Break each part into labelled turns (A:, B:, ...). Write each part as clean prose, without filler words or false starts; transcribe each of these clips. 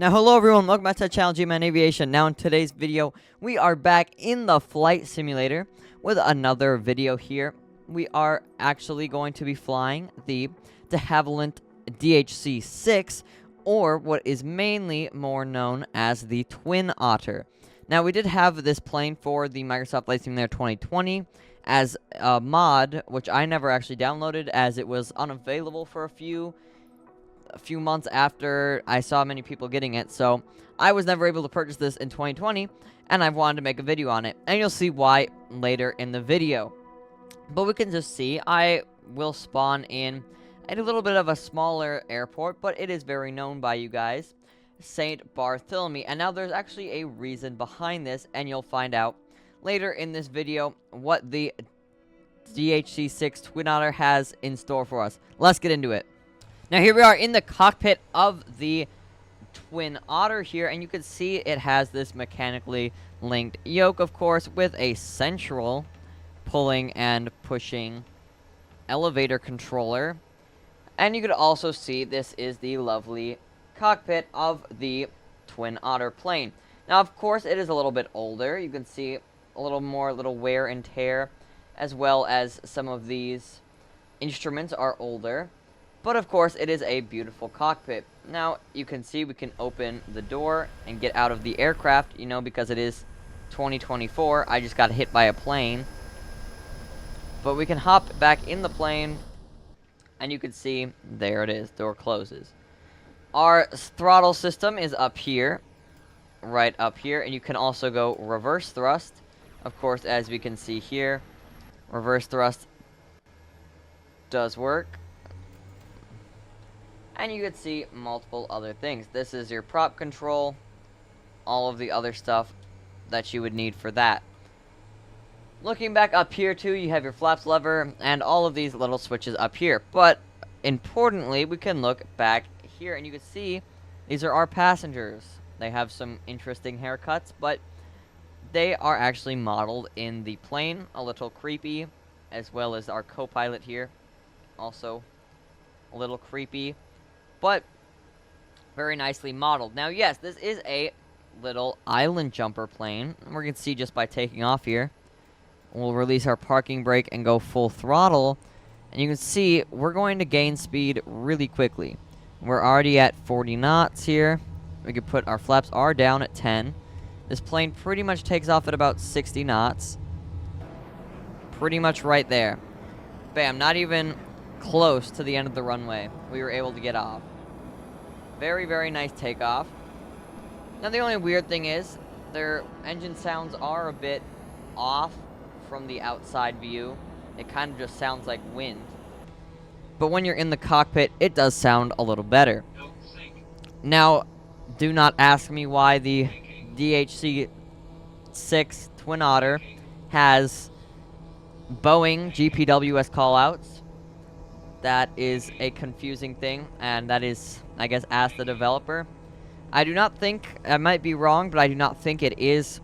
A: Now, hello everyone, welcome back to the channel G-Man Aviation. Now in today's video, we are back in the flight simulator with another video here. We are actually going to be flying the de Havilland DHC-6, or what is mainly more known as the Twin Otter. Now, we did have this plane for the Microsoft Flight Simulator 2020 as a mod, which I never actually downloaded as it was unavailable for a few months after I saw many people getting it, so I was never able to purchase this in 2020, and I've wanted to make a video on it, and you'll see why later in the video. But we can just see, I will spawn in at a little bit of a smaller airport, but it is very known by you guys, St. Bartholomew, and now there's actually a reason behind this, and you'll find out later in this video what the DHC-6 Twin Otter has in store for us. Let's get into it. Now, here we are in the cockpit of the Twin Otter here, and you can see it has this mechanically linked yoke, of course, with a central pulling and pushing elevator controller. And you could also see this is the lovely cockpit of the Twin Otter plane. Now, of course, it is a little bit older. You can see a little more wear and tear, as well as some of these instruments are older. But of course, it is a beautiful cockpit. Now, you can see we can open the door and get out of the aircraft, you know, because it is 2024. I just got hit by a plane. But we can hop back in the plane, and you can see, there it is, door closes. Our throttle system is up here, right up here, and you can also go reverse thrust. Of course, as we can see here, reverse thrust does work. And you can see multiple other things. This is your prop control, all of the other stuff that you would need for that. Looking back up here too, you have your flaps lever and all of these little switches up here. But importantly, we can look back here and you can see these are our passengers. They have some interesting haircuts, but they are actually modeled in the plane, a little creepy, as well as our co-pilot here, also a little creepy, but very nicely modeled. Now, yes, this is a little island jumper plane. We're going to see just by taking off here. We'll release our parking brake and go full throttle. And you can see we're going to gain speed really quickly. We're already at 40 knots here. We could put our flaps are down at 10. This plane pretty much takes off at about 60 knots. Pretty much right there. Bam, not even close to the end of the runway. We were able to get off. Very, very nice takeoff. Now, the only weird thing is their engine sounds are a bit off from the outside view. It kind of just sounds like wind. But when you're in the cockpit, it does sound a little better. Now, do not ask me why the DHC-6 Twin Otter has Boeing GPWS callouts. That is a confusing thing, and that is, I guess, ask the developer. I do not think, I might be wrong, but I do not think it is,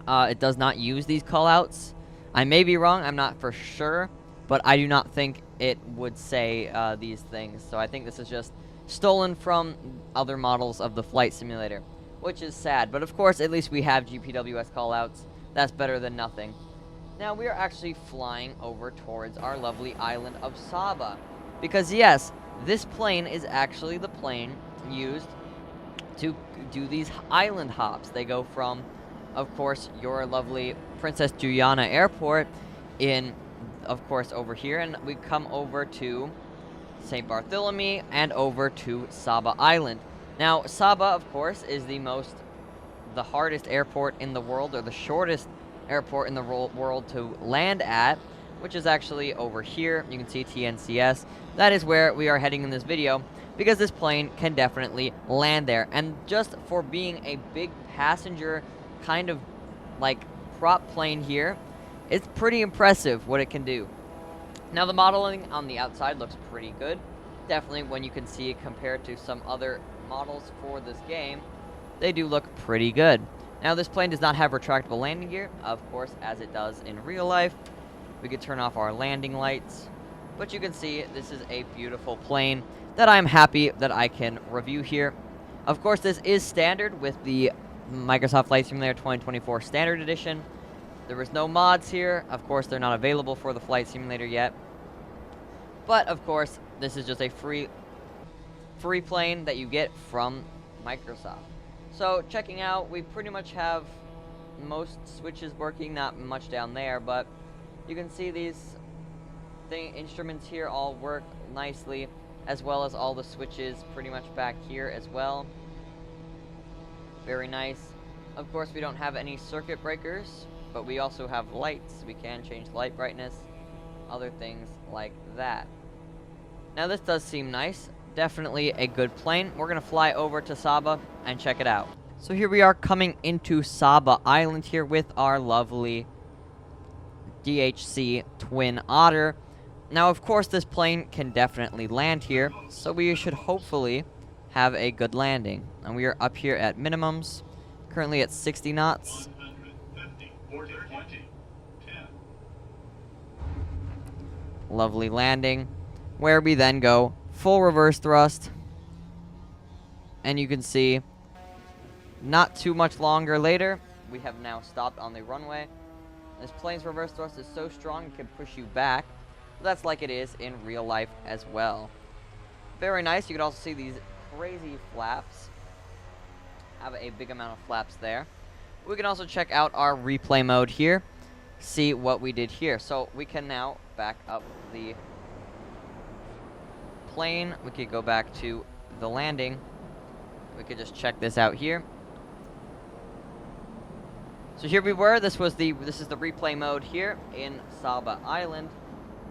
A: it does not use these callouts. I may be wrong, I'm not for sure, but I do not think it would say these things. So I think this is just stolen from other models of the flight simulator, which is sad. But of course, at least we have GPWS callouts. That's better than nothing. Now, we are actually flying over towards our lovely island of Saba. Because, yes, this plane is actually the plane used to do these island hops. They go from, of course, your lovely Princess Juliana Airport in, of course, over here. And we come over to St. Bartholomew and over to Saba Island. Now, Saba, of course, is the hardest airport in the world, or the shortest airport in the world to land at, which is actually over here. You can see TNCS. That is where we are heading in this video, because this plane can definitely land there. And just for being a big passenger kind of like prop plane here, it's pretty impressive what it can do. Now, the modeling on the outside looks pretty good. Definitely when you can see it compared to some other models for this game, they do look pretty good. Now, this plane does not have retractable landing gear, of course, as it does in real life. We could turn off our landing lights, but you can see this is a beautiful plane that I'm happy that I can review here. Of course, this is standard with the Microsoft Flight Simulator 2024 Standard Edition. There is no mods here. Of course, they're not available for the Flight Simulator yet. But, of course, this is just a free plane that you get from Microsoft. So, checking out, we pretty much have most switches working, not much down there, but you can see these instruments here all work nicely, as well as all the switches pretty much back here as well. Very nice. Of course, we don't have any circuit breakers, but we also have lights. We can change light brightness, other things like that. Now, this does seem nice. Definitely a good plane. We're going to fly over to Saba and check it out. So here we are coming into Saba Island here with our lovely DHC Twin Otter. Now, of course, this plane can definitely land here, so we should hopefully have a good landing. And we are up here at minimums, currently at 60 knots. Lovely landing, where we then go full reverse thrust. And you can see, not too much longer later, we have now stopped on the runway. This plane's reverse thrust is so strong it can push you back. That's like it is in real life as well. Very nice. You can also see these crazy flaps. Have a big amount of flaps there. We can also check out our replay mode here. See what we did here. So we can now back up the plane. We could go back to the landing. We could just check this out here. So here we were. This is the replay mode here in Saba Island.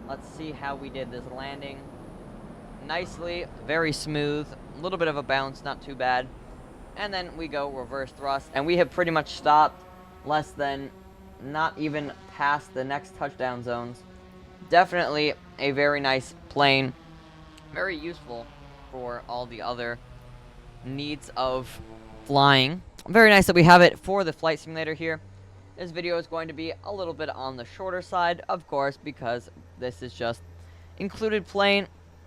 A: Let's see how we did this landing. Nicely, very smooth, a little bit of a bounce, not too bad. And then we go reverse thrust, and we have pretty much stopped less than, not even past the next touchdown zones. Definitely a very nice plane, very useful for all the other needs of flying. Very nice that we have it for the flight simulator here. This video is going to be a little bit on the shorter side, of course, because this is just included plane.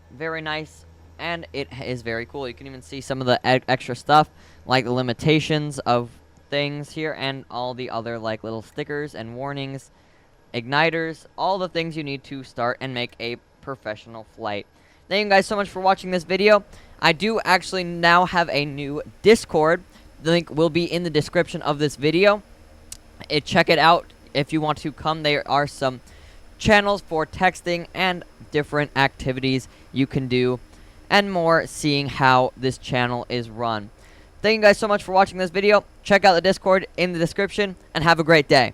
A: Very nice, and it is very cool. You can even see some of the extra stuff, like the limitations of things here, and all the other like little stickers and warnings, igniters, all the things you need to start and make a professional flight. Thank you guys so much for watching this video. I do actually now have a new Discord. The link will be in the description of this video. Check it out if you want to come. There are some channels for texting and different activities you can do, and more, seeing how this channel is run. Thank you guys so much for watching this video. Check out the Discord in the description, and have a great day.